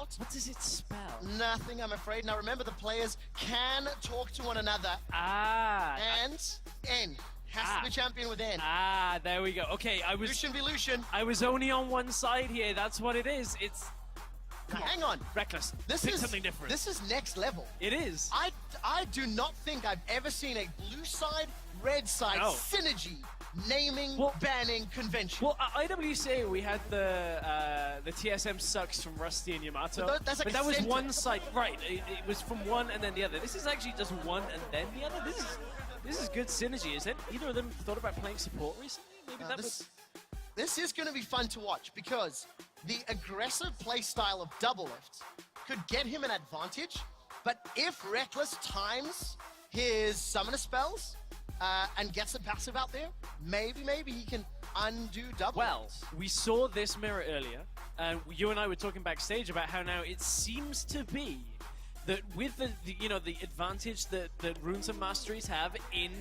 about? What does it spell? Nothing, I'm afraid. Now remember, the players can talk to one another. And N has to be champion with N. There we go. Okay, Lucian v Lucian. I was only on one side here. That's what it is. It's... Now, hang on. Rekkles. This Pick is something different. This is next level. It is. I do not think I've ever seen a blue side, red side synergy naming, banning convention. Well, IWC, we had the TSM sucks from Rusty and Yamato. But that's like that was one side, right? It was from one and then the other. This is actually just one and then the other. This is good synergy. Is it? Either of them thought about playing support recently? Maybe This is going to be fun to watch because the aggressive play style of Doublelift could get him an advantage, but if Rekkles times his summoner spells and gets a passive out there, maybe he can undo Doublelift. Well, we saw this mirror earlier, and you and I were talking backstage about how now it seems to be that with the advantage that Runes and Masteries have in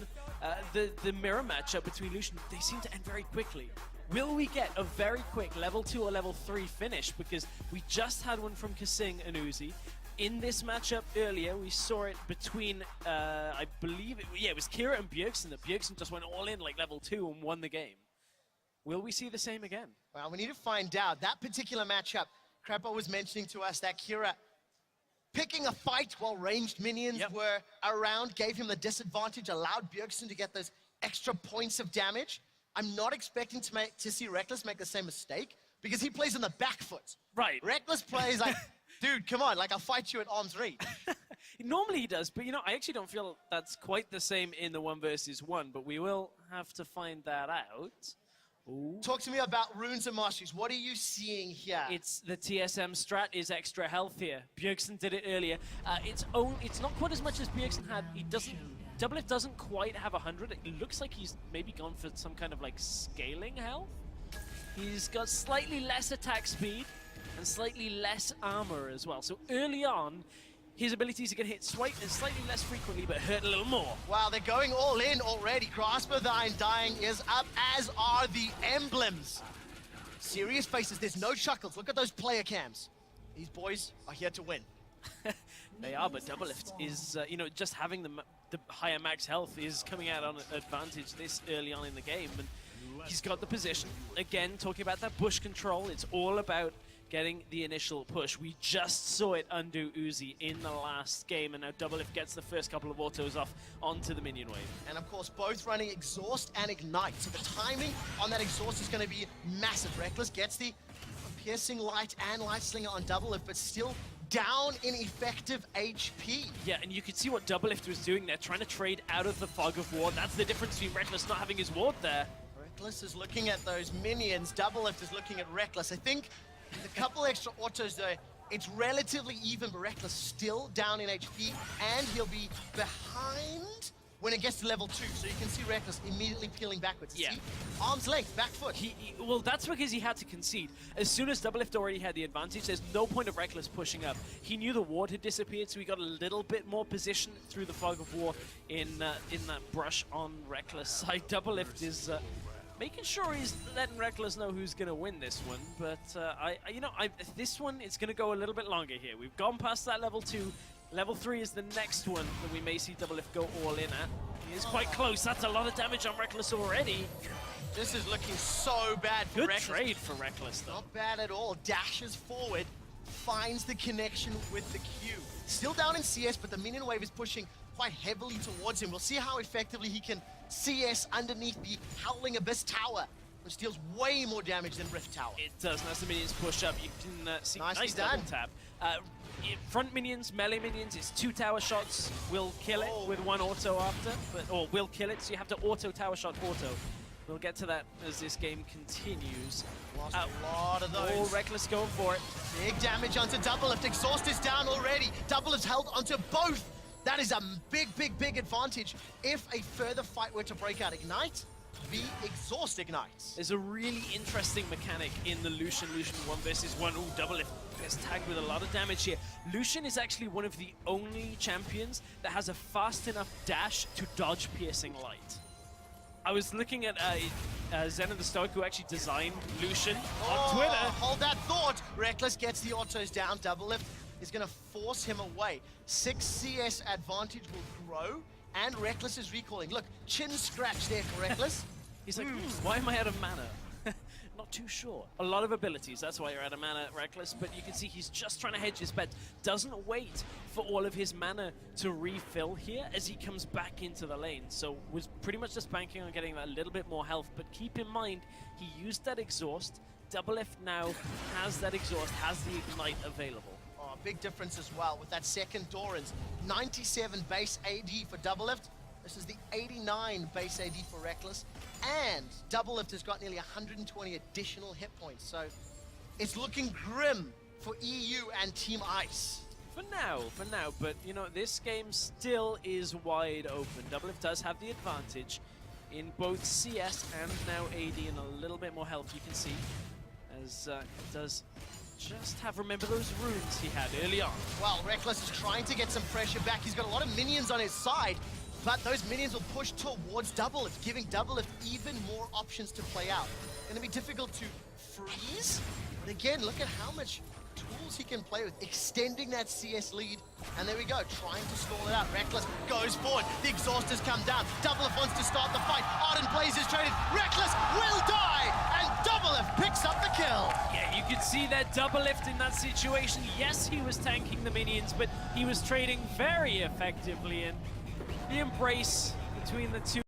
the mirror matchup between Lucian, they seem to end very quickly. Will we get a very quick level 2 or level 3 finish? Because we just had one from kaSing and Uzi. In this matchup earlier, we saw it between, I believe, it was Kira and Bjergsen, that Bjergsen just went all in like level 2 and won the game. Will we see the same again? Well, we need to find out. That particular matchup, Crappo was mentioning to us that Kira picking a fight while ranged minions were around, gave him the disadvantage, allowed Bjergsen to get those extra points of damage. I'm not expecting to see Rekkles make the same mistake because he plays on the back foot. Right. Rekkles plays like, dude, come on, like I'll fight you at arm's reach. Normally he does, but I actually don't feel that's quite the same in the 1 versus 1, but we will have to find that out. Ooh. Talk to me about Runes and Masteries. What are you seeing here? It's the TSM strat is extra health here. Bjergsen did it earlier. It's not quite as much as Bjergsen had. Doublelift doesn't quite have 100. It looks like he's maybe gone for some kind of like scaling health. He's got slightly less attack speed and slightly less armor as well. So early on, his abilities are going to hit slightly less frequently, but hurt a little more. Wow, they're going all in already. Grasp of the Undying is up, as are the emblems. Serious faces, there's no chuckles. Look at those player cams. These boys are here to win. They are, but Doublelift is, just having the higher max health is coming out on advantage this early on in the game, and he's got the position. Again, talking about that push control, it's all about getting the initial push. We just saw it undo Uzi in the last game, and now Doublelift gets the first couple of autos off onto the minion wave. And of course, both running Exhaust and Ignite, so the timing on that Exhaust is going to be massive. Rekkles gets the Piercing Light and Light Slinger on Doublelift, but still down in effective HP. Yeah, and you could see what Doublelift was doing there, trying to trade out of the fog of war. That's the difference between Rekkles not having his ward there. Rekkles is looking at those minions. Doublelift is looking at Rekkles. I think with a couple extra autos though, it's relatively even, but Rekkles still down in HP, and he'll be behind when it gets to level 2. So you can see Rekkles immediately peeling backwards. Yeah. See? Arm's length, back foot. Well, that's because he had to concede. As soon as Doublelift already had the advantage, there's no point of Rekkles pushing up. He knew the ward had disappeared, so he got a little bit more position through the fog of war in that brush on Rekkles' side. Doublelift is making sure he's letting Rekkles know who's going to win this one, but this one, it's going to go a little bit longer here. We've gone past that level 2. Level 3 is the next one that we may see Doublelift go all in at. He is quite close. That's a lot of damage on Rekkles already. This is looking so bad for Rekkles. Good trade for Rekkles, though. Not bad at all. Dashes forward, finds the connection with the Q. Still down in CS, but the minion wave is pushing quite heavily towards him. We'll see how effectively he can CS underneath the Howling Abyss Tower, which deals way more damage than Rift Tower. It does, and as the minions push up, you can see Nicely nice done. double tap. Front minions, melee minions, it's 2 tower shots, will kill it with 1 auto after, or will kill it, so you have to auto tower shot auto. We'll get to that as this game continues. Lost a lot of those. All Rekkles going for it. Big damage onto Doublelift. Exhaust is down already. Doublelift's held onto both. That is a big advantage. If a further fight were to break out, Ignite, the Exhaust ignites. There's a really interesting mechanic in the Lucian 1 versus 1. Ooh, Doublelift gets tagged with a lot of damage here. Lucian is actually one of the only champions that has a fast enough dash to dodge Piercing Light. I was looking at Zen and the Stoic, who actually designed Lucian on Twitter. Hold that thought. Rekkles gets the autos down. Doublelift is going to force him away. 6 CS advantage will grow, and Rekkles is recalling. Look, chin scratch there for Rekkles. He's like, why am I out of mana? Not too sure. A lot of abilities, that's why you're out of mana, Rekkles, but you can see he's just trying to hedge his bets. Doesn't wait for all of his mana to refill here as he comes back into the lane. So was pretty much just banking on getting that little bit more health, but keep in mind, he used that exhaust. Doublelift now has that exhaust, has the ignite available. Oh, big difference as well with that second Doran's. 97 base AD for Doublelift. This is the 89 base AD for Rekkles, and Doublelift has got nearly 120 additional hit points, so it's looking grim for EU and Team Ice. For now, but you know, this game still is wide open. Doublelift does have the advantage in both CS and now AD, and a little bit more health you can see, as does just have, remember those runes he had early on. Well, Rekkles is trying to get some pressure back. He's got a lot of minions on his side, but those minions will push towards Doublelift, giving Doublelift even more options to play out. Gonna be difficult to freeze, but again, look at how much tools he can play with, extending that CS lead. And there we go, trying to stall it out. Rekkles goes forward, the exhaust has come down. Doublelift wants to start the fight. Arden Blaze is traded, Rekkles will die, and Doublelift picks up the kill. Yeah, you could see that Doublelift in that situation. Yes, he was tanking the minions, but he was trading very effectively, and the embrace between the two